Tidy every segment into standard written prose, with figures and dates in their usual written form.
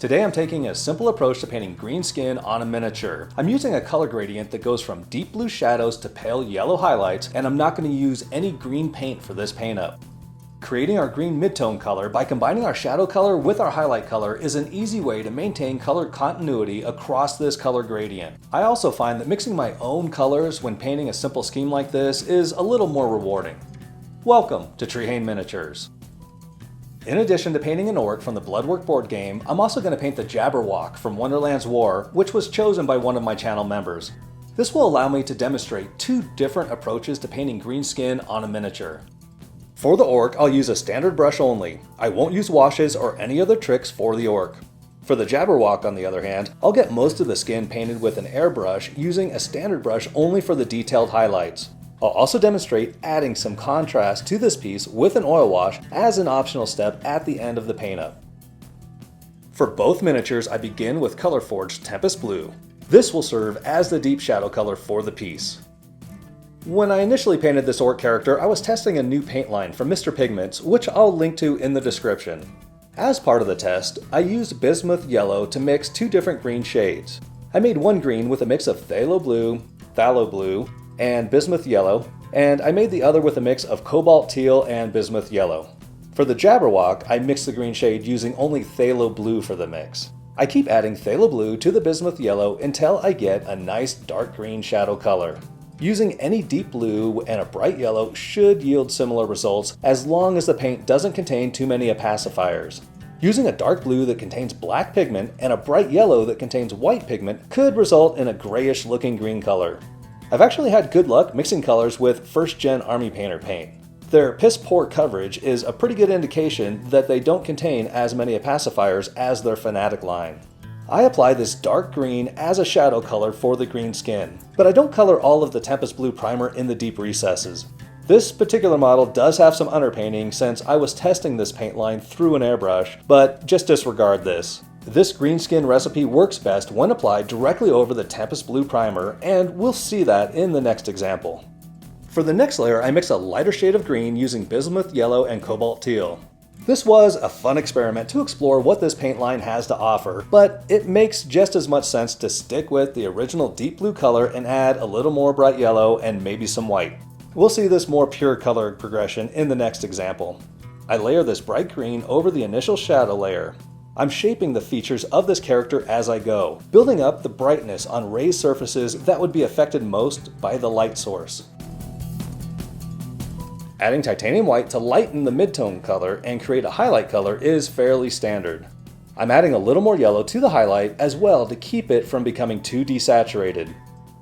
Today I'm taking a simple approach to painting green skin on a miniature. I'm using a color gradient that goes from deep blue shadows to pale yellow highlights, and I'm not going to use any green paint for this paint up. Creating our green midtone color by combining our shadow color with our highlight color is an easy way to maintain color continuity across this color gradient. I also find that mixing my own colors when painting a simple scheme like this is a little more rewarding. Welcome to Trehane Miniatures. In addition to painting an orc from the Bloodwork board game, I'm also going to paint the Jabberwok from Wonderland's War, which was chosen by one of my channel members. This will allow me to demonstrate two different approaches to painting green skin on a miniature. For the orc, I'll use a standard brush only. I won't use washes or any other tricks for the orc. For the Jabberwok, on the other hand, I'll get most of the skin painted with an airbrush using a standard brush only for the detailed highlights. I'll also demonstrate adding some contrast to this piece with an oil wash as an optional step at the end of the paint up. For both miniatures, I begin with Color Forged Tempest Blue. This will serve as the deep shadow color for the piece. When I initially painted this orc character, I was testing a new paint line from Mr. Pigments, which I'll link to in the description. As part of the test, I used bismuth yellow to mix two different green shades. I made one green with a mix of phthalo blue, and bismuth yellow, and I made the other with a mix of cobalt teal and bismuth yellow. For the Jabberwok, I mixed the green shade using only phthalo blue for the mix. I keep adding phthalo blue to the bismuth yellow until I get a nice dark green shadow color. Using any deep blue and a bright yellow should yield similar results as long as the paint doesn't contain too many opacifiers. Using a dark blue that contains black pigment and a bright yellow that contains white pigment could result in a grayish looking green color. I've actually had good luck mixing colors with 1st Gen Army Painter paint. Their piss poor coverage is a pretty good indication that they don't contain as many opacifiers as their Fanatic line. I apply this dark green as a shadow color for the green skin, but I don't color all of the Tempest Blue primer in the deep recesses. This particular model does have some underpainting since I was testing this paint line through an airbrush, but just disregard this. This green skin recipe works best when applied directly over the Tempest Blue primer, and we'll see that in the next example. For the next layer, I mix a lighter shade of green using bismuth yellow and cobalt teal. This was a fun experiment to explore what this paint line has to offer, but it makes just as much sense to stick with the original deep blue color and add a little more bright yellow and maybe some white. We'll see this more pure color progression in the next example. I layer this bright green over the initial shadow layer. I'm shaping the features of this character as I go, building up the brightness on raised surfaces that would be affected most by the light source. Adding titanium white to lighten the midtone color and create a highlight color is fairly standard. I'm adding a little more yellow to the highlight as well to keep it from becoming too desaturated.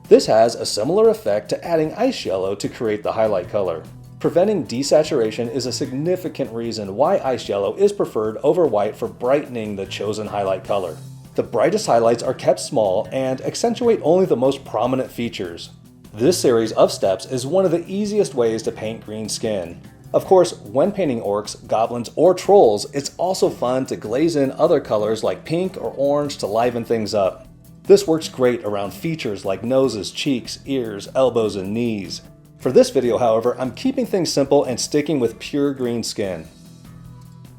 This has a similar effect to adding ice yellow to create the highlight color. Preventing desaturation is a significant reason why ice yellow is preferred over white for brightening the chosen highlight color. The brightest highlights are kept small and accentuate only the most prominent features. This series of steps is one of the easiest ways to paint green skin. Of course, when painting orcs, goblins, or trolls, it's also fun to glaze in other colors like pink or orange to liven things up. This works great around features like noses, cheeks, ears, elbows, and knees. For this video, however, I'm keeping things simple and sticking with pure green skin.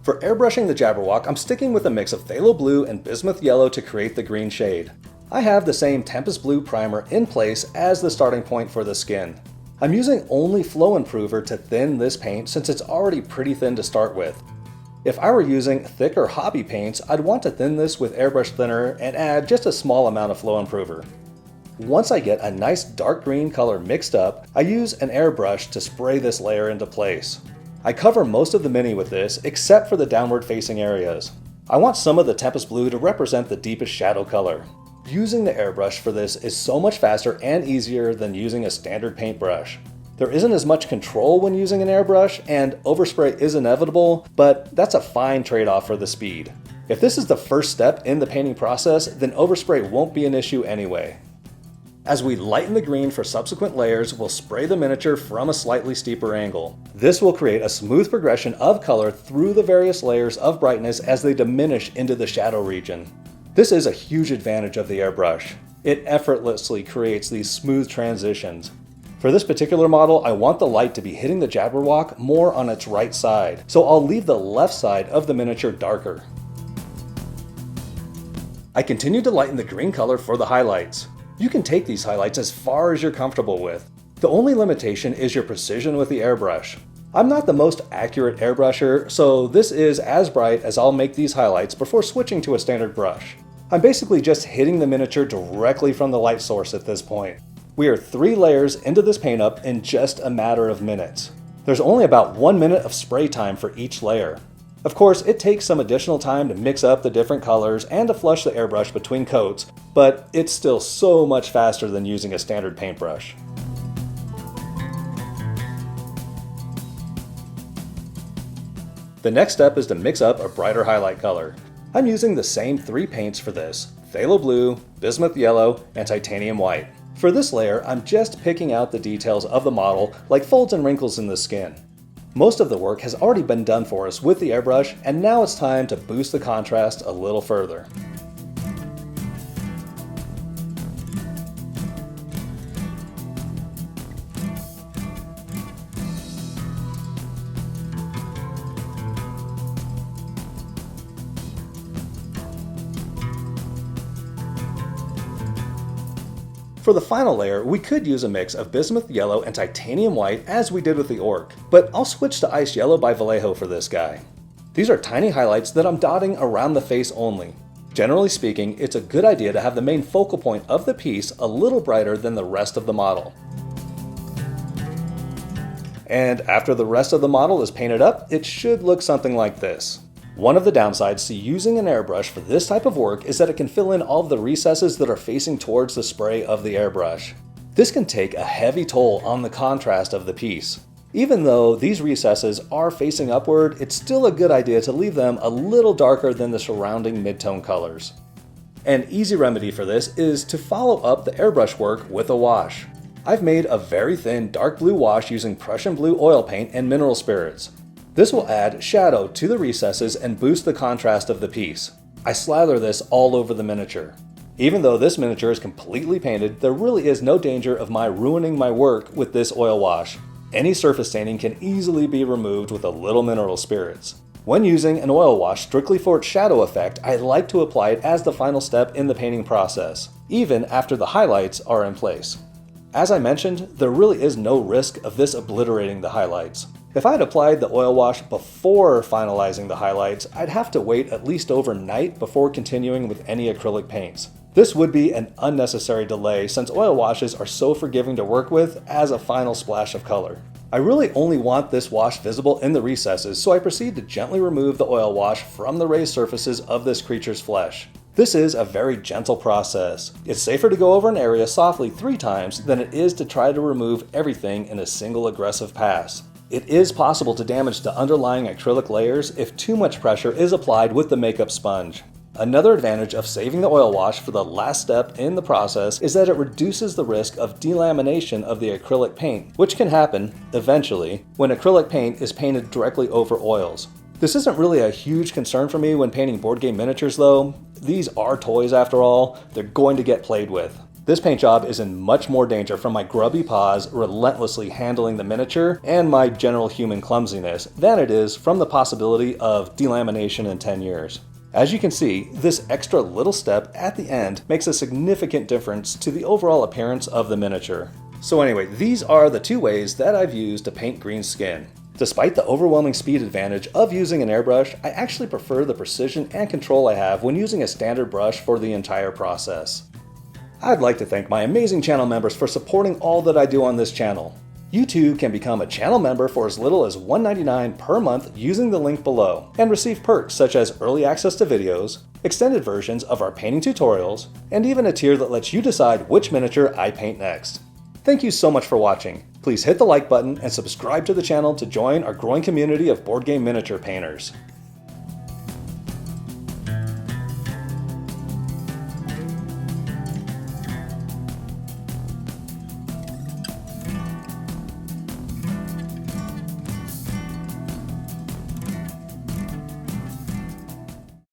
For airbrushing the Jabberwok, I'm sticking with a mix of phthalo blue and bismuth yellow to create the green shade. I have the same Tempest Blue primer in place as the starting point for the skin. I'm using only Flow Improver to thin this paint since it's already pretty thin to start with. If I were using thicker hobby paints, I'd want to thin this with airbrush thinner and add just a small amount of Flow Improver. Once I get a nice dark green color mixed up, I use an airbrush to spray this layer into place. I cover most of the mini with this, except for the downward facing areas. I want some of the Tempest Blue to represent the deepest shadow color. Using the airbrush for this is so much faster and easier than using a standard paintbrush. There isn't as much control when using an airbrush, and overspray is inevitable, but that's a fine trade-off for the speed. If this is the first step in the painting process, then overspray won't be an issue anyway. As we lighten the green for subsequent layers, we'll spray the miniature from a slightly steeper angle. This will create a smooth progression of color through the various layers of brightness as they diminish into the shadow region. This is a huge advantage of the airbrush. It effortlessly creates these smooth transitions. For this particular model, I want the light to be hitting the Jabberwok more on its right side, so I'll leave the left side of the miniature darker. I continued to lighten the green color for the highlights. You can take these highlights as far as you're comfortable with. The only limitation is your precision with the airbrush. I'm not the most accurate airbrusher, so this is as bright as I'll make these highlights before switching to a standard brush. I'm basically just hitting the miniature directly from the light source at this point. We are 3 layers into this paint up in just a matter of minutes. There's only about 1 minute of spray time for each layer. Of course, it takes some additional time to mix up the different colors and to flush the airbrush between coats, but it's still so much faster than using a standard paintbrush. The next step is to mix up a brighter highlight color. I'm using the same 3 paints for this: phthalo blue, bismuth yellow, and titanium white. For this layer, I'm just picking out the details of the model, like folds and wrinkles in the skin. Most of the work has already been done for us with the airbrush, and now it's time to boost the contrast a little further. For the final layer, we could use a mix of bismuth yellow and titanium white as we did with the orc, but I'll switch to ice yellow by Vallejo for this guy. These are tiny highlights that I'm dotting around the face only. Generally speaking, it's a good idea to have the main focal point of the piece a little brighter than the rest of the model. And after the rest of the model is painted up, it should look something like this. One of the downsides to using an airbrush for this type of work is that it can fill in all of the recesses that are facing towards the spray of the airbrush. This can take a heavy toll on the contrast of the piece. Even though these recesses are facing upward, it's still a good idea to leave them a little darker than the surrounding midtone colors. An easy remedy for this is to follow up the airbrush work with a wash. I've made a very thin dark blue wash using Prussian blue oil paint and mineral spirits. This will add shadow to the recesses and boost the contrast of the piece. I slather this all over the miniature. Even though this miniature is completely painted, there really is no danger of my ruining my work with this oil wash. Any surface staining can easily be removed with a little mineral spirits. When using an oil wash strictly for its shadow effect, I like to apply it as the final step in the painting process, even after the highlights are in place. As I mentioned, there really is no risk of this obliterating the highlights. If I had applied the oil wash before finalizing the highlights, I'd have to wait at least overnight before continuing with any acrylic paints. This would be an unnecessary delay since oil washes are so forgiving to work with as a final splash of color. I really only want this wash visible in the recesses, so I proceed to gently remove the oil wash from the raised surfaces of this creature's flesh. This is a very gentle process. It's safer to go over an area softly 3 times than it is to try to remove everything in a single aggressive pass. It is possible to damage the underlying acrylic layers if too much pressure is applied with the makeup sponge. Another advantage of saving the oil wash for the last step in the process is that it reduces the risk of delamination of the acrylic paint, which can happen, eventually, when acrylic paint is painted directly over oils. This isn't really a huge concern for me when painting board game miniatures though. These are toys after all, they're going to get played with. This paint job is in much more danger from my grubby paws relentlessly handling the miniature and my general human clumsiness than it is from the possibility of delamination in 10 years. As you can see, this extra little step at the end makes a significant difference to the overall appearance of the miniature. So anyway, these are the 2 ways that I've used to paint green skin. Despite the overwhelming speed advantage of using an airbrush, I actually prefer the precision and control I have when using a standard brush for the entire process. I'd like to thank my amazing channel members for supporting all that I do on this channel. You too can become a channel member for as little as $1.99 per month using the link below, and receive perks such as early access to videos, extended versions of our painting tutorials, and even a tier that lets you decide which miniature I paint next. Thank you so much for watching. Please hit the like button and subscribe to the channel to join our growing community of board game miniature painters.